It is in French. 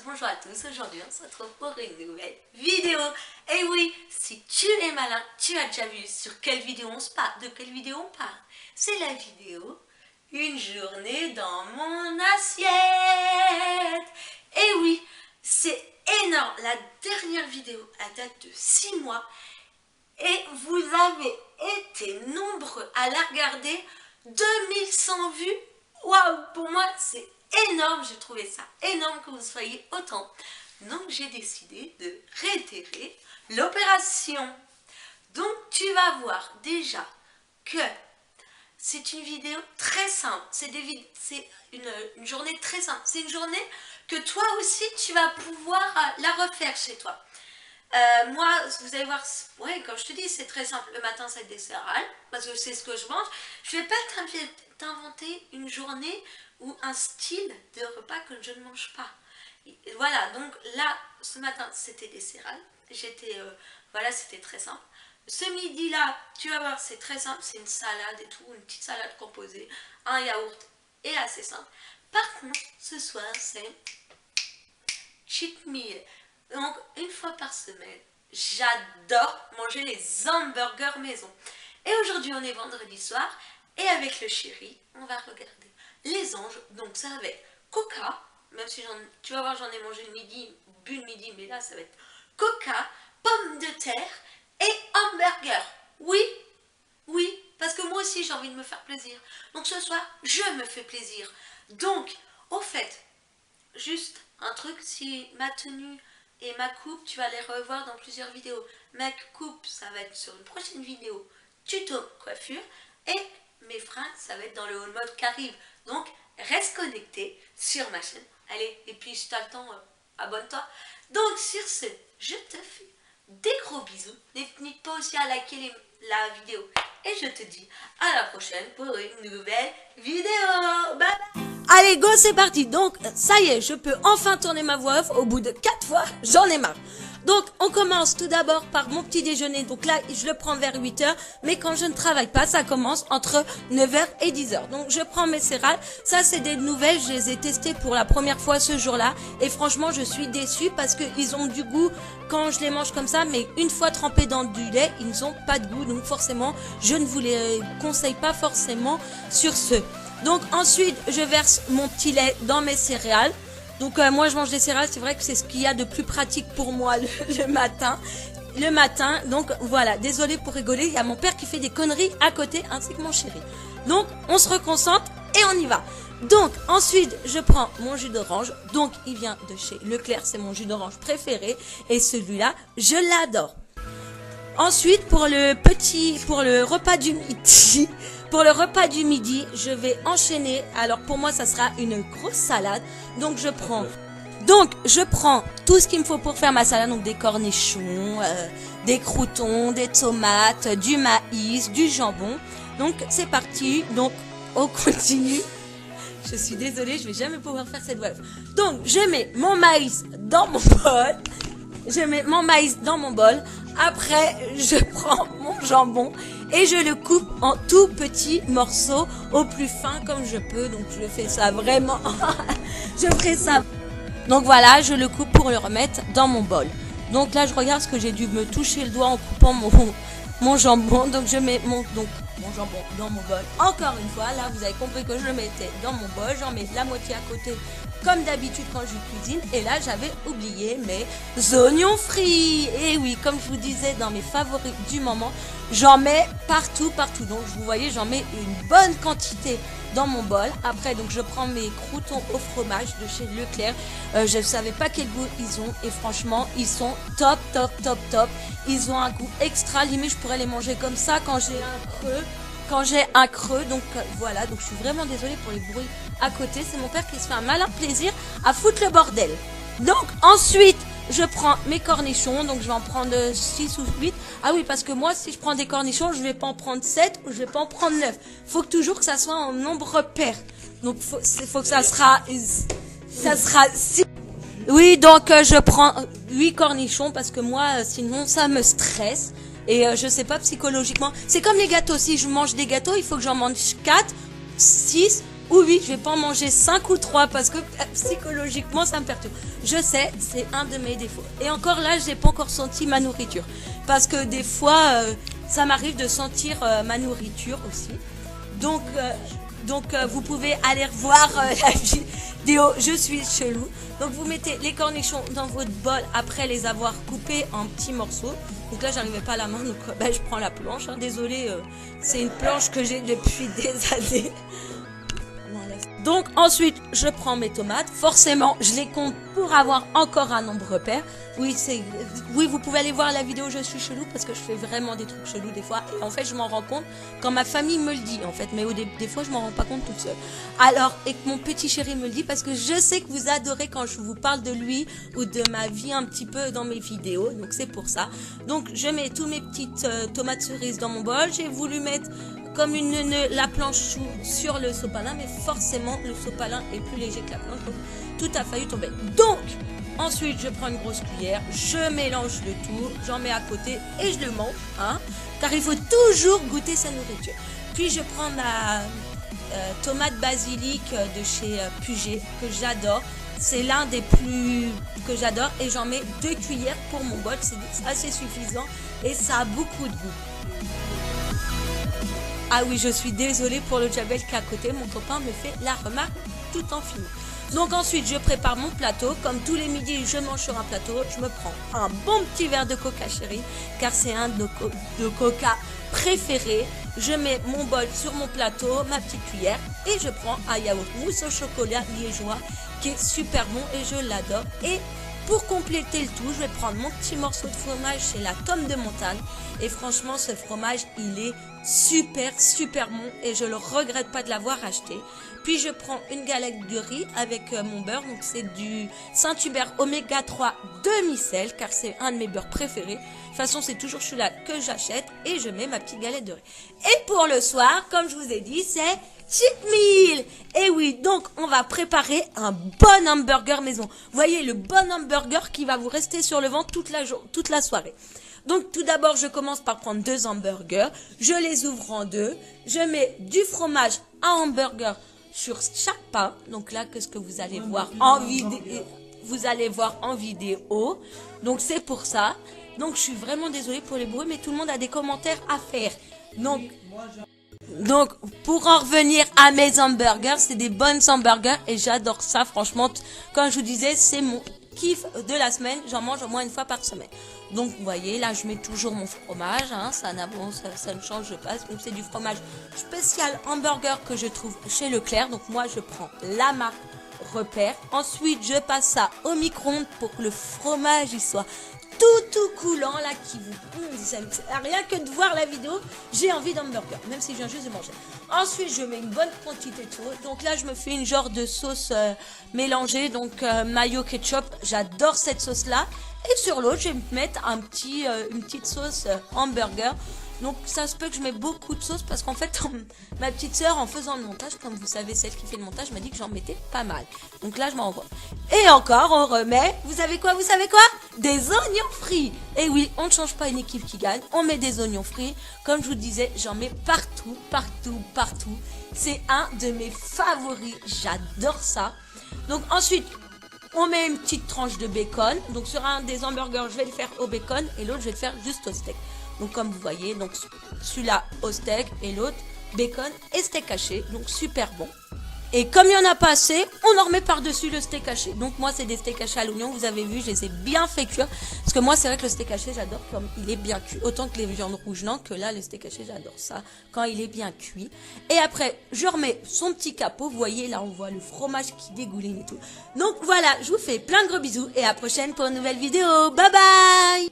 bonjour à tous, aujourd'hui on se retrouve pour une nouvelle vidéo. Et oui, si tu es malin, tu as déjà vu sur quelle vidéo on se parle, de quelle vidéo on parle. C'est la vidéo Une journée dans mon assiette. Et oui, c'est énorme, la dernière vidéo elle date de 6 mois et vous avez été nombreux à la regarder, 2100 vues. Waouh, pour moi c'est énorme, j'ai trouvé ça énorme que vous soyez autant. Donc j'ai décidé de réitérer l'opération. Donc tu vas voir déjà que c'est une vidéo très simple, c'est une journée très simple, c'est une journée que toi aussi tu vas pouvoir la refaire chez toi. Moi, vous allez voir, ouais, comme je te dis, c'est très simple. Le matin, c'est des céréales, parce que c'est ce que je mange. Je ne vais pas t'inventer une journée ou un style de repas que je ne mange pas. Et voilà, donc là, ce matin, c'était des céréales. Voilà, c'était très simple. Ce midi-là, tu vas voir, c'est très simple. C'est une salade et tout, une petite salade composée, un yaourt et assez simple. Par contre, ce soir, c'est cheat meal. Donc, une fois par semaine, j'adore manger les hamburgers maison. Et aujourd'hui, on est vendredi soir. Et avec le chéri, on va regarder Les Anges. Donc, ça va être Coca. Même si tu vas voir, j'en ai mangé le midi, bu le midi. Mais là, ça va être Coca, pommes de terre et hamburger. Oui, oui. Parce que moi aussi, j'ai envie de me faire plaisir. Donc, ce soir, je me fais plaisir. Donc, au fait, juste un truc, si ma tenue et ma coupe, tu vas les revoir dans plusieurs vidéos. Ma coupe, ça va être sur une prochaine vidéo tuto coiffure. Et mes fringues, ça va être dans le haul mode qui arrive. Donc, reste connecté sur ma chaîne. Allez, et puis si tu as le temps, abonne-toi. Donc, sur ce, je te fais des gros bisous. N'hésite pas aussi à liker la vidéo. Et je te dis à la prochaine pour une nouvelle vidéo. Bye bye. Allez, go, c'est parti. Donc, ça y est, je peux enfin tourner ma voix off au bout de 4 fois. J'en ai marre. Donc, on commence tout d'abord par mon petit déjeuner. Donc là, je le prends vers 8 h. Mais quand je ne travaille pas, ça commence entre 9 h et 10 h. Donc, je prends mes céréales. Ça, c'est des nouvelles. Je les ai testées pour la première fois ce jour-là. Et franchement, je suis déçue parce qu'ils ont du goût quand je les mange comme ça. Mais une fois trempés dans du lait, ils n'ont pas de goût. Donc, forcément, je ne vous les conseille pas forcément sur ce. Donc ensuite, je verse mon petit lait dans mes céréales. Donc moi, je mange des céréales. C'est vrai que c'est ce qu'il y a de plus pratique pour moi le matin. Le matin, donc voilà. Désolée pour rigoler. Il y a mon père qui fait des conneries à côté, ainsi que mon chéri. Donc, on se reconcentre et on y va. Donc, ensuite, je prends mon jus d'orange. Donc, il vient de chez Leclerc. C'est mon jus d'orange préféré. Et celui-là, je l'adore. Ensuite, pour le repas du midi... Pour le repas du midi, je vais enchaîner. Alors pour moi, ça sera une grosse salade. Donc je prends tout ce qu'il me faut pour faire ma salade. Donc des cornichons, des croûtons, des tomates, du maïs, du jambon. Donc c'est parti. Donc on continue. Je suis désolée, je vais jamais pouvoir faire cette voix. Donc je mets mon maïs dans mon bol. Après, je prends mon jambon et je le coupe en tout petits morceaux au plus fin comme je peux. Donc, je fais ça vraiment. Je ferai ça. Donc, voilà, je le coupe pour le remettre dans mon bol. Donc, là, je regarde ce que j'ai dû me toucher le doigt en coupant mon jambon. Donc, je mets mon jambon dans mon bol. Encore une fois, là, vous avez compris que je le mettais dans mon bol. J'en mets la moitié à côté comme d'habitude quand je cuisine. Et là, j'avais oublié mes oignons frits. Et oui, comme je vous disais, dans mes favoris du moment, j'en mets partout. Donc, vous voyez, j'en mets une bonne quantité dans mon bol. Après, donc, je prends mes croûtons au fromage de chez Leclerc. Je ne savais pas quel goût ils ont. Et franchement, ils sont top. Ils ont un goût extra. Limite, je pourrais les manger comme ça quand j'ai un creux. Donc voilà, donc je suis vraiment désolée pour les bruits à côté. C'est mon père qui se fait un malin plaisir à foutre le bordel. Donc ensuite, je prends mes cornichons. Donc je vais en prendre 6 ou 8. Ah oui, parce que moi, si je prends des cornichons, je vais pas en prendre 7 ou je vais pas en prendre 9. Faut que toujours que ça soit en nombre pair. Donc faut que ça sera 6. Oui, donc je prends 8 cornichons parce que moi, sinon ça me stresse. Et je sais pas, psychologiquement, c'est comme les gâteaux. Si je mange des gâteaux, il faut que j'en mange 4, 6 Ou oui, je vais pas en manger 5 ou 3 parce que psychologiquement ça me perturbe. Je sais, c'est un de mes défauts. Et encore là, j'ai pas encore senti ma nourriture. Parce que des fois, ça m'arrive de sentir ma nourriture aussi. Donc, vous pouvez aller revoir la vidéo Je suis chelou. Donc vous mettez les cornichons dans votre bol après les avoir coupés en petits morceaux. Donc là j'arrivais pas à la main, donc je prends la planche. Désolée, c'est une planche que j'ai depuis des années. Donc ensuite je prends mes tomates. Forcément je les compte pour avoir encore un nombre pair. Oui, vous pouvez aller voir la vidéo Je suis chelou parce que je fais vraiment des trucs chelous des fois. Et en fait je m'en rends compte quand ma famille me le dit en fait. Mais des fois je m'en rends pas compte toute seule. Alors, et que mon petit chéri me le dit parce que je sais que vous adorez quand je vous parle de lui ou de ma vie un petit peu dans mes vidéos. Donc c'est pour ça. Donc je mets tous mes petites tomates cerises dans mon bol. J'ai voulu mettre comme la planche sur le sopalin, mais forcément le sopalin est plus léger que la planche, donc tout a failli tomber. Donc ensuite je prends une grosse cuillère, je mélange le tout, j'en mets à côté et je le mange, car il faut toujours goûter sa nourriture. Puis je prends ma tomate basilic de chez Puget que j'adore. C'est l'un des plus que j'adore et j'en mets 2 cuillères pour mon bol, c'est assez suffisant et ça a beaucoup de goût. Ah oui, je suis désolée pour le Jabel qui est à côté. Mon copain me fait la remarque tout en filmant. Donc ensuite, je prépare mon plateau. Comme tous les midis, je mange sur un plateau. Je me prends un bon petit verre de coca chéri, car c'est un de nos coca préférés. Je mets mon bol sur mon plateau, ma petite cuillère, et je prends un yaourt mousse au chocolat liégeois qui est super bon et je l'adore. Et pour compléter le tout, je vais prendre mon petit morceau de fromage chez la Tome de Montagne. Et franchement, ce fromage, il est super bon et je le regrette pas de l'avoir acheté. Puis je prends une galette de riz avec mon beurre. Donc c'est du Saint-Hubert Oméga 3 demi-sel car c'est un de mes beurres préférés. De toute façon, c'est toujours celui-là que j'achète et je mets ma petite galette de riz. Et pour le soir, comme je vous ai dit, c'est cheat meal. Et oui, donc on va préparer un bon hamburger maison. Vous voyez le bon hamburger qui va vous rester sur le ventre toute la soirée. Donc tout d'abord, je commence par prendre 2 hamburgers. Je les ouvre en 2. Je mets du fromage à hamburger sur chaque pain. Donc là, qu'est-ce que vous allez voir en vidéo? Vous allez voir en vidéo. Donc c'est pour ça. Donc je suis vraiment désolée pour les bruits, mais tout le monde a des commentaires à faire. Donc, pour en revenir à mes hamburgers, c'est des bonnes hamburgers et j'adore ça, franchement. Comme je vous disais, c'est mon kiff de la semaine. J'en mange au moins une fois par semaine. Donc, vous voyez, là, je mets toujours mon fromage. Ça ne change pas. Donc, c'est du fromage spécial hamburger que je trouve chez Leclerc. Donc, moi, je prends la marque Repère. Ensuite, je passe ça au micro-ondes pour que le fromage il soit tout coulant là qui vous rien que de voir la vidéo j'ai envie d'hamburger même si je viens juste de manger. Ensuite je mets une bonne quantité de sauce, donc là je me fais une genre de sauce mélangée, donc mayo ketchup, j'adore cette sauce là, et sur l'autre je vais me mettre une petite sauce hamburger. Donc ça se peut que je mets beaucoup de sauce parce qu'en fait ma petite sœur en faisant le montage, comme vous savez celle qui fait le montage, m'a dit que j'en mettais pas mal. Donc là je m'en renvoie. Et encore on remet, vous savez quoi, des oignons frits. Et oui, on ne change pas une équipe qui gagne, on met des oignons frits. Comme je vous disais, j'en mets partout. C'est un de mes favoris, j'adore ça. Donc ensuite on met une petite tranche de bacon. Donc sur un des hamburgers je vais le faire au bacon et l'autre je vais le faire juste au steak. Donc comme vous voyez, donc celui-là au steak et l'autre bacon et steak haché, donc super bon. Et comme il n'y en a pas assez, on en remet par-dessus le steak haché. Donc moi c'est des steaks hachés à l'oignon, vous avez vu, je les ai bien fait cuire. Parce que moi c'est vrai que le steak haché j'adore comme il est bien cuit. Autant que les viandes rouges, non, que là le steak haché j'adore ça quand il est bien cuit. Et après je remets son petit capot, vous voyez là on voit le fromage qui dégouline et tout. Donc voilà, je vous fais plein de gros bisous et à la prochaine pour une nouvelle vidéo. Bye bye.